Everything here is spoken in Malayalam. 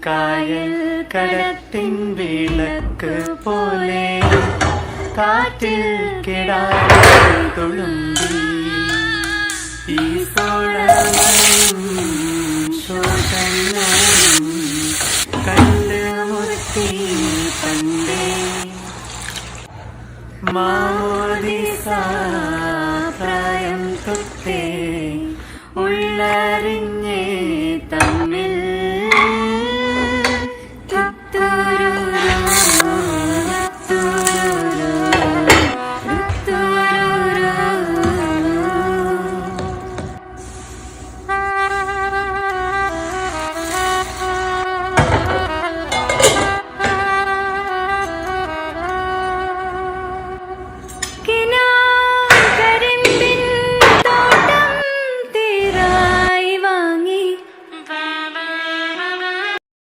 കായൽ കടത്തിൻ വിളക്ക് പോലെ കാറ്റിൽ കിടാതെ തുളുമ്പി ഈ സോളമനും ശോകങ്ങളും കണ്ട് മുത്തി പണ്ടേ മാമോദിസ